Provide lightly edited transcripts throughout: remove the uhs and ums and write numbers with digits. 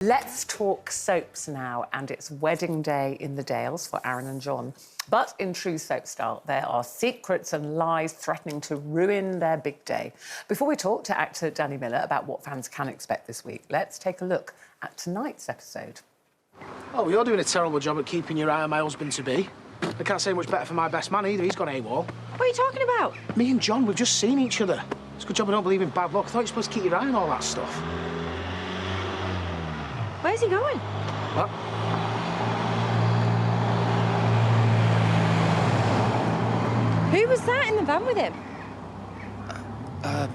Let's talk soaps now, and it's wedding day in the Dales for Aaron and John. But in true soap style, there are secrets and lies threatening to ruin their big day. Before we talk to actor Danny Miller about what fans can expect this week, let's take a look at tonight's episode. Oh, you're doing a terrible job at keeping your eye on my husband-to-be. I can't say much better for my best man either. He's gone AWOL. What are you talking about? Me and John, we've just seen each other. It's a good job I don't believe in bad luck. I thought you were supposed to keep your eye on all that stuff. Where's he going? What? Who was that in the van with him? I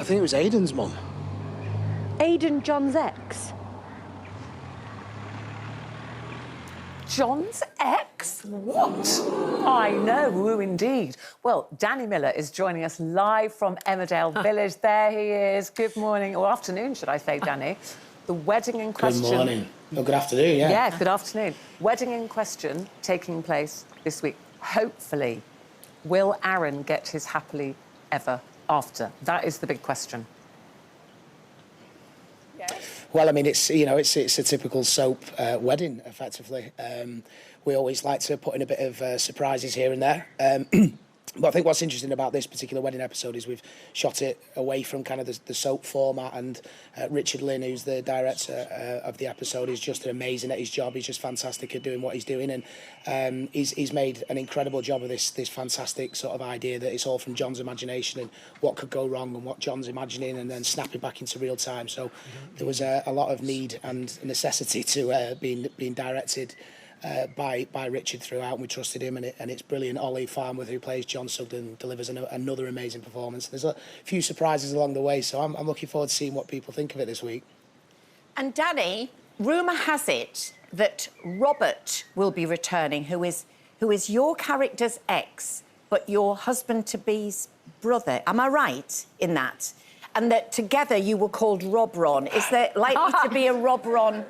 think it was Aiden's mum. Aiden, John's ex? John's ex? What? I know, woo indeed. Well, Danny Miller is joining us live from Emmerdale Village. There he is. Good morning, or afternoon, should I say, Danny. The wedding in question... Good morning. Oh, good afternoon, yeah. Yeah, good afternoon. Wedding in question taking place this week. Hopefully, will Aaron get his happily ever after? That is the big question. Well, I mean, it's a typical soap wedding, effectively. We always like to put in a bit of surprises here and there. But I think what's interesting about this particular wedding episode is we've shot it away from kind of the soap format, and Richard Lynn, who's the director of the episode, is just amazing at his job. He's just fantastic at doing what he's doing, and he's made an incredible job of this fantastic sort of idea that it's all from John's imagination and what could go wrong and what John's imagining, and then snapping back into real time. So there was a lot of need and necessity to being directed by Richard throughout, and we trusted him, and it's brilliant. Ollie Farnworth, who plays John Sugden, delivers another amazing performance. There's a few surprises along the way, so I'm looking forward to seeing what people think of it this week. And Danny, rumour has it that Robert will be returning, who is your character's ex, but your husband-to-be's brother. Am I right in that? And that together you were called Robron. Is there likely to be a Robron...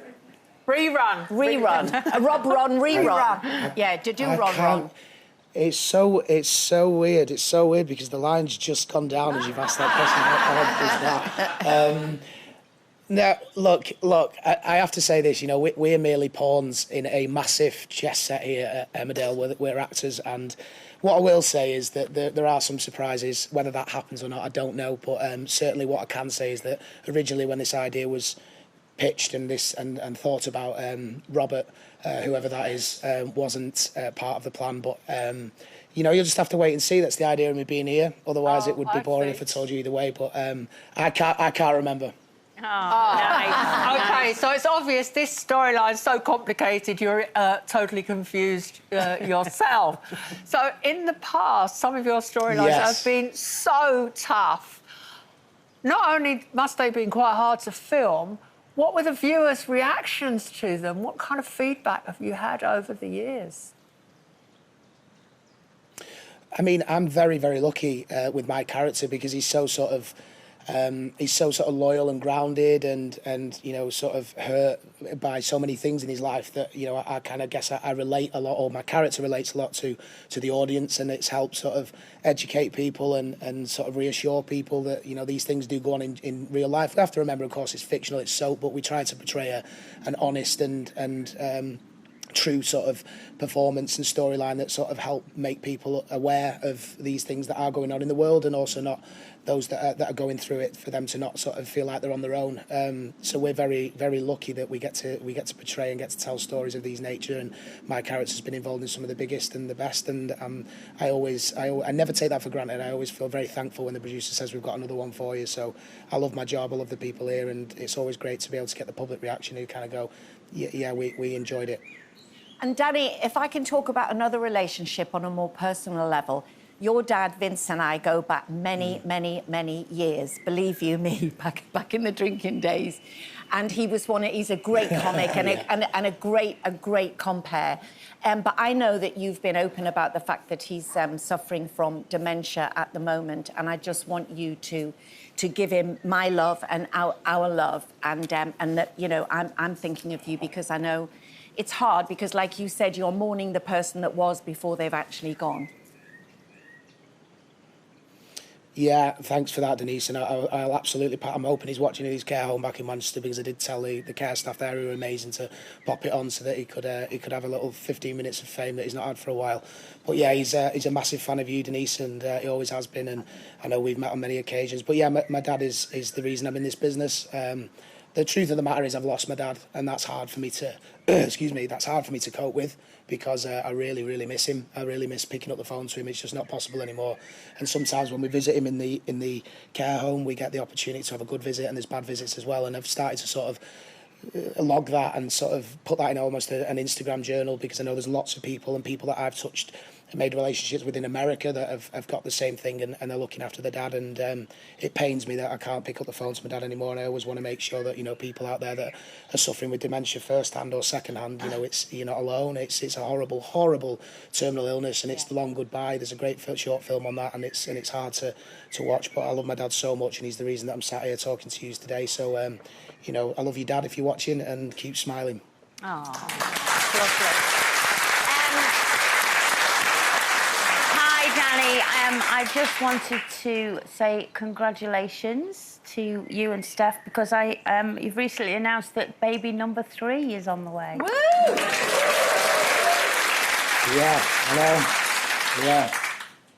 Rerun. A Robon Rerun. Yeah, to do Ron. It's so weird. It's so weird because the line's just gone down as you've asked that question. How odd is that? Now, look. I have to say this. You know, we're merely pawns in a massive chess set here at Emmerdale. We're actors, and what I will say is that there are some surprises. Whether that happens or not, I don't know. But certainly, what I can say is that originally, when this idea was pitched and thought about, Robert, whoever that is, wasn't part of the plan. But you know, you'll just have to wait and see. That's the idea of me being here. Otherwise, it would be boring if I told you either way. But I can't remember. Oh, nice. OK, so it's obvious this storyline's so complicated you're totally confused yourself. So in the past, some of your storylines have been so tough. Not only must they have been quite hard to film, what were the viewers' reactions to them? What kind of feedback have you had over the years? I mean, I'm very, very lucky with my character because he's so sort of loyal and grounded, and you know, sort of hurt by so many things in his life that, you know, I kind of guess I relate a lot, or my character relates a lot to the audience, and it's helped sort of educate people and sort of reassure people that, you know, these things do go on in real life. We have to remember, of course, it's fictional, it's soap, but we try to portray an honest and true sort of performance and storyline that sort of help make people aware of these things that are going on in the world, and also not those that are going through it, for them to not sort of feel like they're on their own. So we're very, very lucky that we get to portray and get to tell stories of these nature. And my character's been involved in some of the biggest and the best. And I never take that for granted. I always feel very thankful when the producer says we've got another one for you. So I love my job. I love the people here, and it's always great to be able to get the public reaction who kind of go, yeah, we enjoyed it. And Danny, if I can talk about another relationship on a more personal level, your dad, Vince, and I go back many, many years. Believe you me, back in the drinking days. And he's a great comic and a great compere. But I know that you've been open about the fact that he's suffering from dementia at the moment, and I just want you to give him my love and our love, and that, you know, I'm thinking of you because I know it's hard because, like you said, you're mourning the person that was before they've actually gone. Yeah, thanks for that, Denise. And I'll absolutely. I'm hoping he's watching in his care home back in Manchester, because I did tell the care staff there, who were amazing, to pop it on so that he could have a little 15 minutes of fame that he's not had for a while. But yeah, he's a massive fan of you, Denise, and he always has been. And I know we've met on many occasions. But yeah, my dad is the reason I'm in this business. The truth of the matter is I've lost my dad, and that's hard for me to excuse me, that's hard for me to cope with, because I really, really miss him. I really miss picking up the phone to him. It's just not possible anymore. And sometimes when we visit him in the care home, we get the opportunity to have a good visit, and there's bad visits as well. And I've started to sort of log that and sort of put that in almost an Instagram journal, because I know there's lots of people that I've touched and made relationships with in America that have got the same thing, and they're looking after the dad. And it pains me that I can't pick up the phone to my dad anymore. And I always want to make sure that, you know, people out there that are suffering with dementia first hand or second hand, you know, you're not alone. It's a horrible, horrible terminal illness, and it's the long goodbye. There's a great short film on that, and it's hard to watch. But I love my dad so much, and he's the reason that I'm sat here talking to you today. So you know, I love you, Dad, if you're watching, and keep smiling. Oh, lovely. Hi, Danny. I just wanted to say congratulations to you and Steph, because you've recently announced that baby number 3 is on the way. Woo! Yeah, I know. Yeah.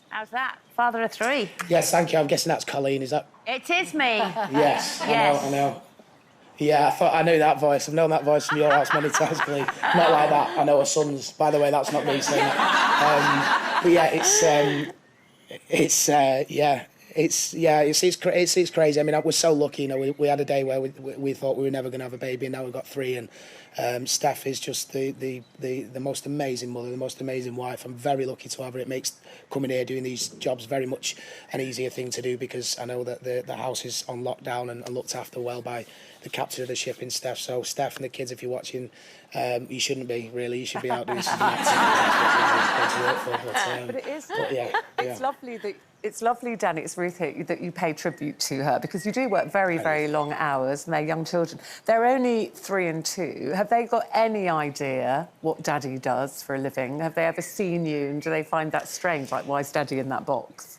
How's that? Father of 3. Yes, thank you. I'm guessing that's Colleen, is that? It is me. Yes, Yes. I know. Yeah, I knew that voice. I've known that voice from your house many times, Colleen. Not like that. I know her son's. By the way, that's not me saying that. But yeah, it's crazy. I mean, we're so lucky. You know, we had a day where we thought we were never going to have a baby, and now we've got 3. And Steph is just the most amazing mother, the most amazing wife. I'm very lucky to have her. It makes coming here doing these jobs very much an easier thing to do, because I know that the house is on lockdown and looked after well by the captain of the ship in Steph. So Steph and the kids, if you're watching, you shouldn't be, really. You should be out doing something else. But it is. But yeah. It's lovely that. It's lovely, Danny, it's Ruth here, that you pay tribute to her, because you do work very, very long hours, and they're young children. They're only 3 and 2. Have they got any idea what Daddy does for a living? Have they ever seen you, and do they find that strange? Like, why is Daddy in that box?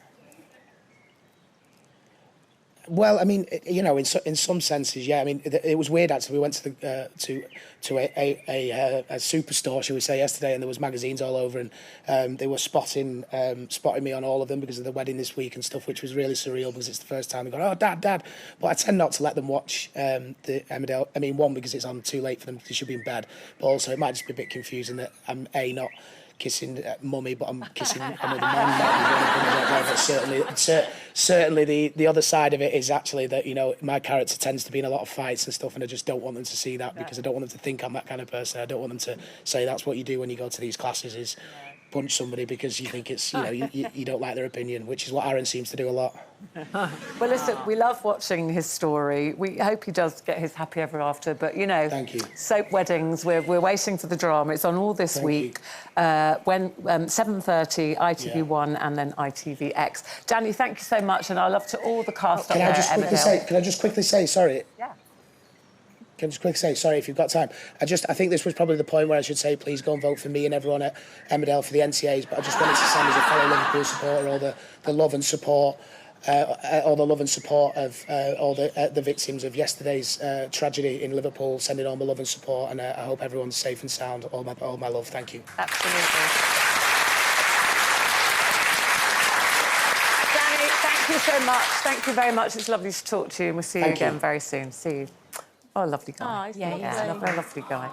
Well, I mean, you know, in some senses, yeah. I mean, it was weird, actually. We went to a superstore, shall we say, yesterday, and there was magazines all over, and they were spotting me on all of them because of the wedding this week and stuff, which was really surreal, because it's the first time they go, oh, Dad. But I tend not to let them watch the Emmerdale. I mean, one, because it's on too late for them, they should be in bed, but also it might just be a bit confusing that I'm not kissing mummy, but I'm kissing another man. But certainly the other side of it is actually that, you know, my character tends to be in a lot of fights and stuff, and I just don't want them to see that, because I don't want them to think I'm that kind of person. I don't want them to say that's what you do when you go to these classes, is punch somebody because you think it's, you know, you don't like their opinion, which is what Aaron seems to do a lot. Well, listen, we love watching his story. We hope he does get his happy ever after. But, you know, thank you. Soap Weddings, we're waiting for the drama. It's on all this week. When 7:30, ITV1 and then ITVX. Danny, thank you so much, and I love to all the cast up there at Emmerdale. Can I just quickly say, sorry? Yeah. Can I just quickly say, sorry if you've got time, I think this was probably the point where I should say, please go and vote for me and everyone at Emmerdale for the NCAs, but I just wanted to send as a fellow Liverpool supporter all the love and support, of all the victims of yesterday's tragedy in Liverpool, sending all my love and support, and I hope everyone's safe and sound. All my love, thank you. Absolutely. Danny, thank you so much. Thank you very much. It's lovely to talk to you, and we'll see you again very soon. See you. Oh, lovely guy. Oh, yeah, lovely guy.